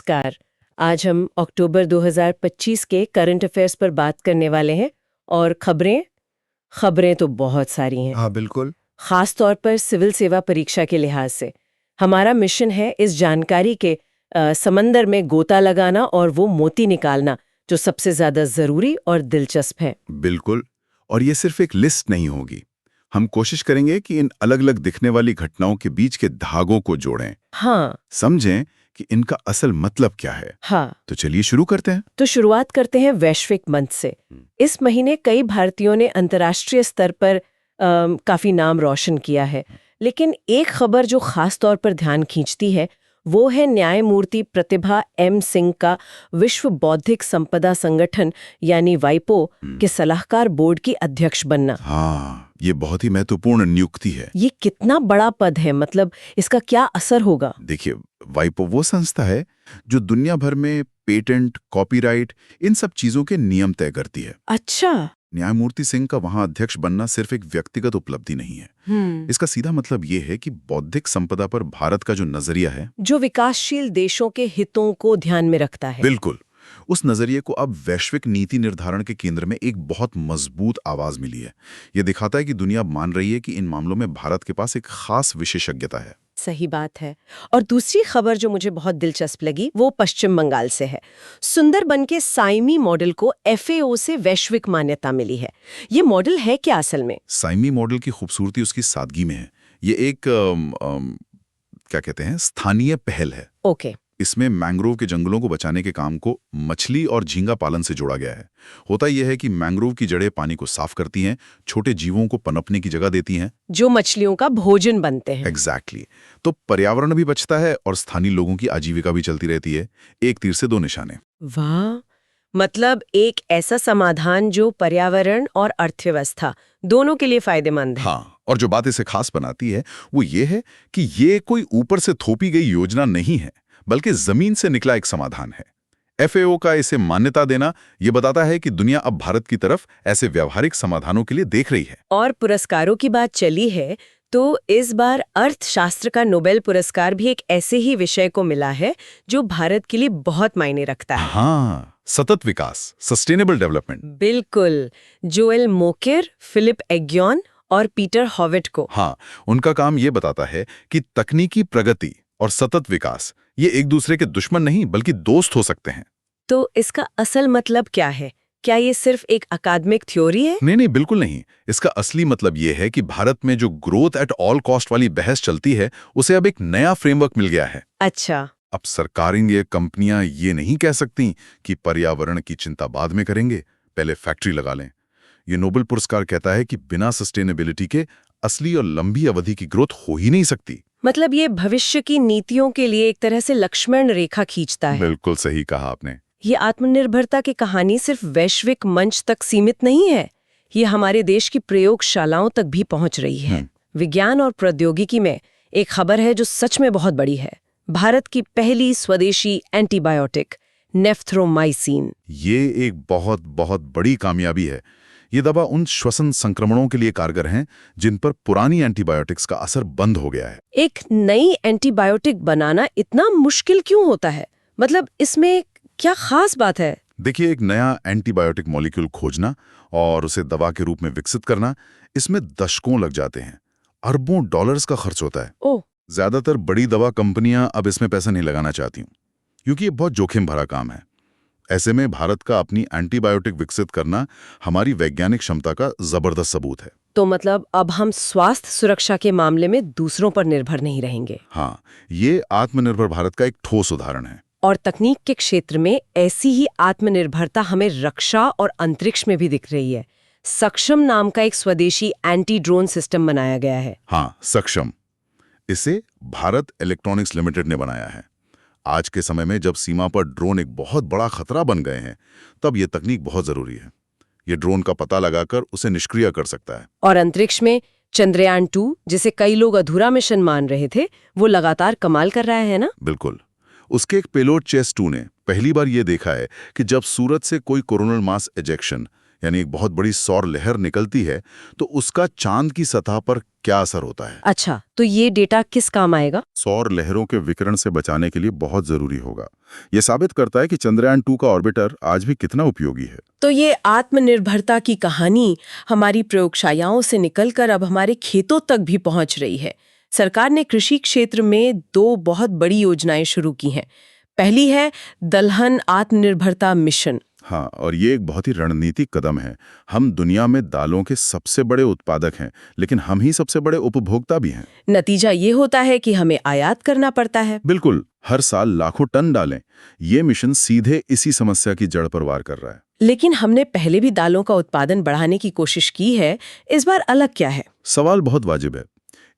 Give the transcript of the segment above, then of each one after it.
नमस्कार। आज हम अक्टूबर 2025 के करंट अफेयर्स पर बात करने वाले हैं और खबरें तो बहुत सारी हैं। हाँ बिल्कुल। खास तौर पर सिविल सेवा परीक्षा के लिहाज से हमारा मिशन है इस जानकारी के समंदर में गोता लगाना और वो मोती निकालना जो सबसे ज्यादा जरूरी और दिलचस्प है। बिल्कुल। और ये सिर्फ एक लिस्ट नहीं होगी। हम कोशिश करेंगे कि इन अलग अलग दिखने वाली घटनाओं के बीच के धागों को जोड़ें, हाँ समझें कि इनका असल मतलब क्या है। हाँ, तो चलिए शुरू करते हैं। तो शुरुआत करते हैं वैश्विक मंच से। इस महीने कई भारतीयों ने अंतर्राष्ट्रीय स्तर पर काफी नाम रोशन किया है, लेकिन एक खबर जो खास तौर पर ध्यान खींचती है वो है न्यायमूर्ति प्रतिभा एम सिंह का विश्व बौद्धिक संपदा संगठन यानी वाइपो के सलाहकार बोर्ड की अध्यक्ष बनना। हाँ, ये बहुत ही महत्वपूर्ण नियुक्ति है। ये कितना बड़ा पद है, मतलब इसका क्या असर होगा? देखिए, वाइपो वो संस्था है जो दुनिया भर में पेटेंट, कॉपीराइट, इन सब चीजों के नियम तय करती है। अच्छा। न्यायमूर्ति सिंह का वहां अध्यक्ष बनना सिर्फ एक व्यक्तिगत उपलब्धि नहीं है। इसका सीधा मतलब ये है कि बौद्धिक संपदा पर भारत का जो नजरिया है, जो विकासशील देशों के हितों को ध्यान में रखता है, बिल्कुल, उस नजरिए को अब वैश्विक नीति निर्धारण के केंद्र में एक बहुत मजबूत आवाज मिली है। ये दिखाता है कि दुनिया मान रही है कि इन मामलों में भारत के पास एक खास विशेषज्ञता है। सही बात है। और दूसरी खबर जो मुझे बहुत दिलचस्प लगी वो पश्चिम बंगाल से है। सुंदरबन के साइमी मॉडल को FAO से वैश्विक मान्यता मिली है। ये मॉडल है क्या असल में? साइमी मॉडल की खूबसूरती उसकी सादगी में है। ये एक क्या कहते हैं, स्थानीय पहल है। ओके। इसमें मैंग्रोव के जंगलों को बचाने के काम को मछली और झींगा पालन से जोड़ा गया है। होता यह है कि मैंग्रोव की जड़ें पानी को साफ करती हैं, छोटे जीवों को पनपने की जगह देती हैं, जो मछलियों का भोजन बनते हैं। एग्जैक्टली। तो पर्यावरण भी बचता है और स्थानीय लोगों की आजीविका भी चलती रहती है। एक तीर से दो निशाने। वाह, मतलब एक ऐसा समाधान जो पर्यावरण और अर्थव्यवस्था दोनों के लिए फायदेमंद है। हाँ, और जो बात इसे खास बनाती है वो ये है कि ये कोई ऊपर से थोपी गई योजना नहीं है, बल्कि जमीन से निकला एक समाधान है। FAO का इसे मान्यता देना ये बताता है कि दुनिया अब भारत की तरफ ऐसे व्यावहारिक समाधानों के लिए देख रही है। और पुरस्कारों की बात चली है तो इस बार अर्थशास्त्र का नोबेल पुरस्कार भी एक ऐसे ही विषय को मिला है जो भारत के लिए बहुत मायने रखता है। हाँ, सतत विकास, सस्टेनेबल डेवलपमेंट। बिल्कुल। जोएल मोकेर, फिलिप एग्योन और पीटर हॉविट को। हाँ, उनका काम ये बताता है कि तकनीकी प्रगति और सतत विकास ये एक दूसरे के दुश्मन नहीं बल्कि दोस्त हो सकते हैं। तो इसका असल मतलब क्या है? क्या ये सिर्फ एक अकादमिक थ्योरी है? नहीं, बिल्कुल नहीं। इसका असली मतलब ये है कि भारत में जो ग्रोथ एट ऑल कॉस्ट वाली बहस चलती है उसे अब एक नया फ्रेमवर्क मिल गया है। अच्छा। अब सरकारें, ये कंपनियां ये नहीं कह सकती कि पर्यावरण की चिंता बाद में करेंगे, पहले फैक्ट्री लगा लें। ये नोबेल पुरस्कार कहता है कि बिना सस्टेनेबिलिटी के असली और लंबी अवधि की ग्रोथ हो ही नहीं सकती। मतलब ये भविष्य की नीतियों के लिए एक तरह से लक्ष्मण रेखा खींचता है। बिल्कुल सही कहा आपने। ये आत्मनिर्भरता की कहानी सिर्फ वैश्विक मंच तक सीमित नहीं है, ये हमारे देश की प्रयोगशालाओं तक भी पहुंच रही है। विज्ञान और प्रौद्योगिकी में एक खबर है जो सच में बहुत बड़ी है। भारत की पहली स्वदेशी एंटीबायोटिक नेफ्थ्रोमाइसिन। ये एक बहुत बहुत बड़ी कामयाबी है। ये दवा उन श्वसन संक्रमणों के लिए कारगर हैं जिन पर पुरानी एंटीबायोटिक्स का असर बंद हो गया है। एक नई एंटीबायोटिक बनाना इतना मुश्किल क्यों होता है? मतलब इसमें क्या खास बात है? देखिए, एक नया एंटीबायोटिक मॉलिक्यूल खोजना और उसे दवा के रूप में विकसित करना, इसमें दशकों लग जाते हैं, अरबों डॉलर्स का खर्च होता है। ओह। ज्यादातर बड़ी दवा कंपनियां अब इसमें पैसा नहीं लगाना चाहती, क्योंकि ये बहुत जोखिम भरा काम है। ऐसे में भारत का अपनी एंटीबायोटिक विकसित करना हमारी वैज्ञानिक क्षमता का जबरदस्त सबूत है। तो मतलब अब हम स्वास्थ्य सुरक्षा के मामले में दूसरों पर निर्भर नहीं रहेंगे। हाँ, ये आत्मनिर्भर भारत का एक ठोस उदाहरण है। और तकनीक के क्षेत्र में ऐसी ही आत्मनिर्भरता हमें रक्षा और अंतरिक्ष में भी दिख रही है। सक्षम नाम का एक स्वदेशी एंटी ड्रोन सिस्टम बनाया गया है। हाँ, सक्षम। इसे भारत इलेक्ट्रॉनिक्स लिमिटेड ने बनाया है। आज के समय में जब सीमा पर ड्रोन एक बहुत बड़ा खतरा बन गए हैं, तब ये तकनीक बहुत जरूरी है। ये ड्रोन का पता लगाकर उसे निष्क्रिय कर सकता है। और अंतरिक्ष में चंद्रयान 2, जिसे कई लोग अधूरा मिशन मान रहे थे, वो लगातार कमाल कर रहा है ना? बिल्कुल। उसके एक पेलोड चेस 2 ने पहली बार ये देखा है कि जब सूरज से कोई कोरोनल मास एजेक्शन यानी एक बहुत बड़ी सौर लहर निकलती है तो उसका चांद की सतह पर क्या असर होता है। अच्छा, तो ये डेटा किस काम आएगा? सौर लहरों के विकिरण से बचाने के लिए बहुत जरूरी होगा। ये साबित करता है कि चंद्रयान 2 का ऑर्बिटर आज भी कितना उपयोगी है। तो ये आत्मनिर्भरता की कहानी हमारी प्रयोगशालाओं से निकलकर अब हमारे खेतों तक भी पहुंच रही है। सरकार ने कृषि क्षेत्र में 2 बहुत बड़ी योजनाएं शुरू की हैं। पहली है दलहन आत्मनिर्भरता मिशन। हाँ, और ये एक बहुत ही रणनीतिक कदम है। हम दुनिया में दालों के सबसे बड़े उत्पादक हैं, लेकिन हम ही सबसे बड़े उपभोक्ता भी हैं। नतीजा ये होता है कि हमें आयात करना पड़ता है। बिल्कुल, हर साल लाखों टन डालें। ये मिशन सीधे इसी समस्या की जड़ पर वार कर रहा है। लेकिन हमने पहले भी दालों का उत्पादन बढ़ाने की कोशिश की है, इस बार अलग क्या है? सवाल बहुत वाजिब है।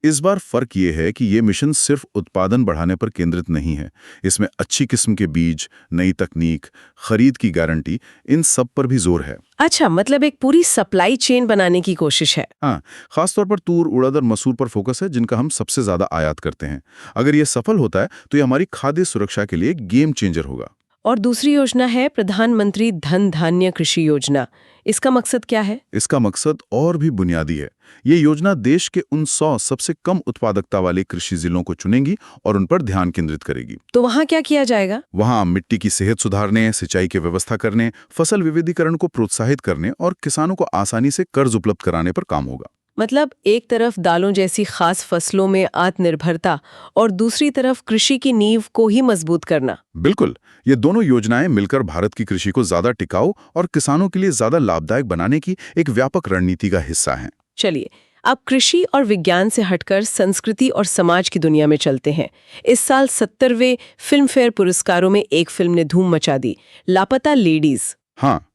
इस बार फर्क ये है कि ये मिशन सिर्फ उत्पादन बढ़ाने पर केंद्रित नहीं है। इसमें अच्छी किस्म के बीज, नई तकनीक, खरीद की गारंटी, इन सब पर भी जोर है। अच्छा, मतलब एक पूरी सप्लाई चेन बनाने की कोशिश है। हाँ, खासतौर पर तूर, उड़द और मसूर पर फोकस है, जिनका हम सबसे ज्यादा आयात करते हैं। अगर ये सफल होता है तो ये हमारी खाद्य सुरक्षा के लिए एक गेम चेंजर होगा। और दूसरी योजना है प्रधानमंत्री धन धान्य कृषि योजना। इसका मकसद क्या है? इसका मकसद और भी बुनियादी है। ये योजना देश के उन 100 सबसे कम उत्पादकता वाले कृषि जिलों को चुनेगी और उन पर ध्यान केंद्रित करेगी। तो वहाँ क्या किया जाएगा? वहाँ मिट्टी की सेहत सुधारने, सिंचाई की व्यवस्था करने, फसल विविधीकरण को प्रोत्साहित करने और किसानों को आसानी से कर्ज उपलब्ध कराने पर काम होगा। मतलब एक तरफ दालों जैसी खास फसलों में आत्मनिर्भरता और दूसरी तरफ कृषि की नींव को ही मजबूत करना। बिल्कुल, ये दोनों योजनाएं मिलकर भारत की कृषि को ज्यादा टिकाऊ और किसानों के लिए ज्यादा लाभदायक बनाने की एक व्यापक रणनीति का हिस्सा हैं। चलिए, अब कृषि और विज्ञान से हटकर संस्कृति और समाज की दुनिया में चलते हैं। इस साल 70वें फिल्म फेयर पुरस्कारों में एक फिल्म ने धूम मचा दी, लापता लेडीज। हाँ,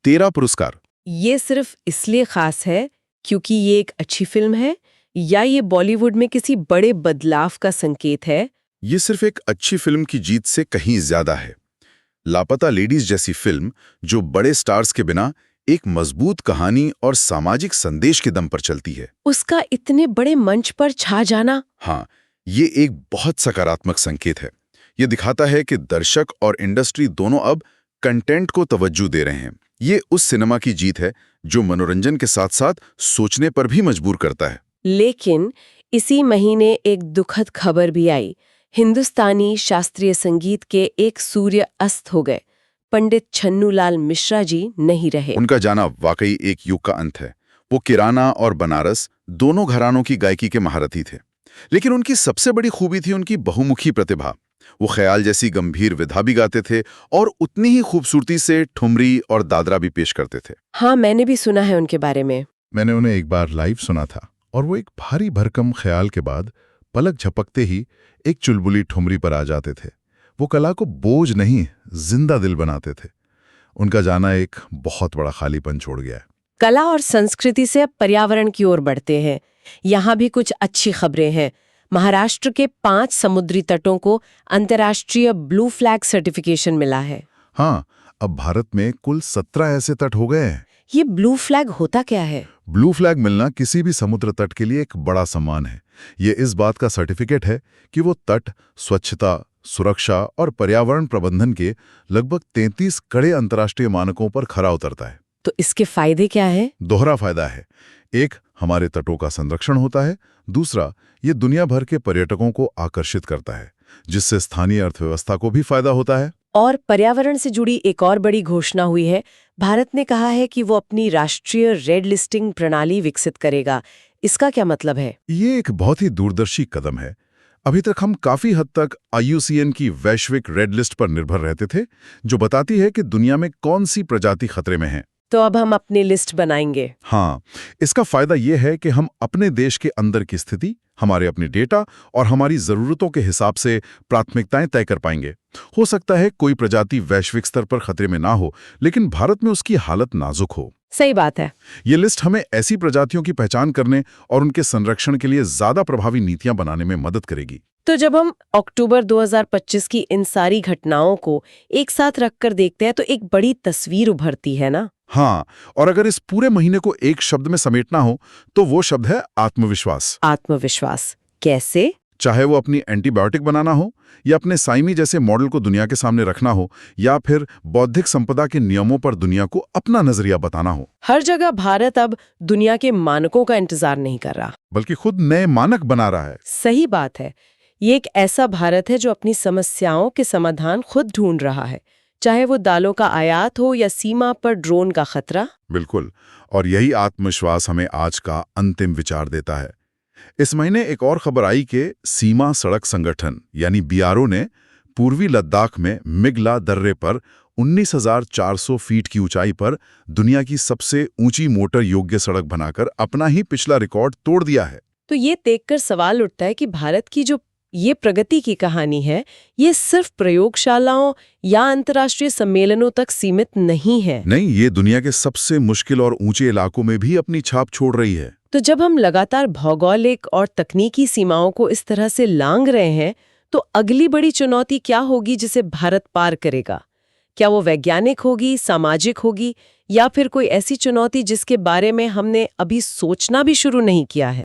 13 पुरस्कार। ये सिर्फ इसलिए खास है क्योंकि ये एक अच्छी फिल्म है, या ये बॉलीवुड में किसी बड़े बदलाव का संकेत है? ये सिर्फ एक अच्छी फिल्म की जीत से कहीं ज्यादा है। लापता लेडीज जैसी फिल्म, जो बड़े स्टार्स के बिना एक मजबूत कहानी और सामाजिक संदेश के दम पर चलती है, उसका इतने बड़े मंच पर छा जाना, हाँ, ये एक बहुत सकारात्मक संकेत है। ये दिखाता है कि दर्शक और इंडस्ट्री दोनों अब कंटेंट को तवज्जो दे रहे हैं। ये उस सिनेमा की जीत है जो मनोरंजन के साथ साथ सोचने पर भी मजबूर करता है। लेकिन इसी महीने एक दुखद खबर भी आई। हिंदुस्तानी शास्त्रीय संगीत के एक सूर्य अस्त हो गए। पंडित छन्नूलाल मिश्रा जी नहीं रहे। उनका जाना वाकई एक युग का अंत है। वो किराना और बनारस दोनों घरानों की गायकी के महारथी थे, लेकिन उनकी सबसे बड़ी खूबी थी उनकी बहुमुखी प्रतिभा। वो ख्याल जैसी गंभीर विधा भी गाते थे और उतनी ही खूबसूरती से ठुमरी और दादरा भी पेश करते थे। हाँ, मैंने भी सुना है उनके बारे में। मैंने उन्हें एक बार लाइव सुना था और वो एक भारी भरकम ख्याल के बाद पलक झपकते ही एक चुलबुली ठुमरी पर आ जाते थे। वो कला को बोझ नहीं, जिंदा दिल बनाते थे। उनका जाना एक बहुत बड़ा खालीपन छोड़ गया है। कला और संस्कृति से अब पर्यावरण की ओर बढ़ते हैं। यहाँ भी कुछ अच्छी खबरें हैं। महाराष्ट्र के 5 समुद्री तटों को अंतर्राष्ट्रीय ब्लू फ्लैग सर्टिफिकेशन मिला है। हाँ, अब भारत में कुल 17 ऐसे तट हो गए हैं। ये ब्लू फ्लैग होता क्या है? ब्लू फ्लैग मिलना किसी भी समुद्र तट के लिए एक बड़ा सम्मान है। ये इस बात का सर्टिफिकेट है कि वो तट स्वच्छता, सुरक्षा और पर्यावरण प्रबंधन के लगभग 33 कड़े अंतर्राष्ट्रीय मानकों पर खरा उतरता है। तो इसके फायदे क्या है? दोहरा फायदा है। एक, हमारे तटों का संरक्षण होता है। दूसरा, ये दुनिया भर के पर्यटकों को आकर्षित करता है, जिससे स्थानीय अर्थव्यवस्था को भी फायदा होता है। और पर्यावरण से जुड़ी एक और बड़ी घोषणा हुई है। भारत ने कहा है कि वो अपनी राष्ट्रीय रेड लिस्टिंग प्रणाली विकसित करेगा। इसका क्या मतलब है? ये एक बहुत ही दूरदर्शी कदम है। अभी तक हम काफी हद तक IUCN की वैश्विक रेड लिस्ट पर निर्भर रहते थे, जो बताती है कि दुनिया में कौन सी प्रजाति खतरे में है। तो अब हम अपनी लिस्ट बनाएंगे। हाँ, इसका फायदा ये है कि हम अपने देश के अंदर की स्थिति, हमारे अपने डेटा और हमारी जरूरतों के हिसाब से प्राथमिकताएं तय कर पाएंगे। हो सकता है कोई प्रजाति वैश्विक स्तर पर खतरे में ना हो, लेकिन भारत में उसकी हालत नाजुक हो। सही बात है। ये लिस्ट हमें ऐसी प्रजातियों की पहचान करने और उनके संरक्षण के लिए ज्यादा प्रभावी नीतियां बनाने में मदद करेगी। तो जब हम अक्टूबर 2025 की इन सारी घटनाओं को एक साथ रखकर देखते हैं तो एक बड़ी तस्वीर उभरती है ना? हाँ, और अगर इस पूरे महीने को एक शब्द में समेटना हो तो वो शब्द है आत्मविश्वास। आत्मविश्वास कैसे? चाहे वो अपनी एंटीबायोटिक बनाना हो या अपने साइमी जैसे मॉडल को दुनिया के सामने रखना हो या फिर बौद्धिक संपदा के नियमों पर दुनिया को अपना नजरिया बताना हो। हर जगह भारत अब दुनिया के मानकों का इंतजार नहीं कर रहा, बल्कि खुद नए मानक बना रहा है। सही बात है। ये एक ऐसा भारत है जो अपनी समस्याओं के समाधान खुद ढूंढ रहा है, चाहे वो दालों का आयात हो या सीमा पर ड्रोन का खतरा। बिल्कुल, और यही आत्मविश्वास हमें आज का अंतिम विचार देता है। इस महीने एक और खबर आई कि सीमा सड़क संगठन यानी बीआरओ ने पूर्वी लद्दाख में मिगला दर्रे पर 19,400 फीट की ऊंचाई पर दुनिया की सबसे ऊंची मोटर योग्य सड़क बनाकर अपना ही पिछला रिकॉर्ड तोड़ दिया है। तो ये देखकर सवाल उठता है कि भारत की जो ये प्रगति की कहानी है, ये सिर्फ प्रयोगशालाओं या अंतर्राष्ट्रीय सम्मेलनों तक सीमित नहीं है। नहीं, ये दुनिया के सबसे मुश्किल और ऊंचे इलाकों में भी अपनी छाप छोड़ रही है। तो जब हम लगातार भौगोलिक और तकनीकी सीमाओं को इस तरह से लांघ रहे हैं, तो अगली बड़ी चुनौती क्या होगी जिसे भारत पार करेगा? क्या वो वैज्ञानिक होगी, सामाजिक होगी, या फिर कोई ऐसी चुनौती जिसके बारे में हमने अभी सोचना भी शुरू नहीं किया है?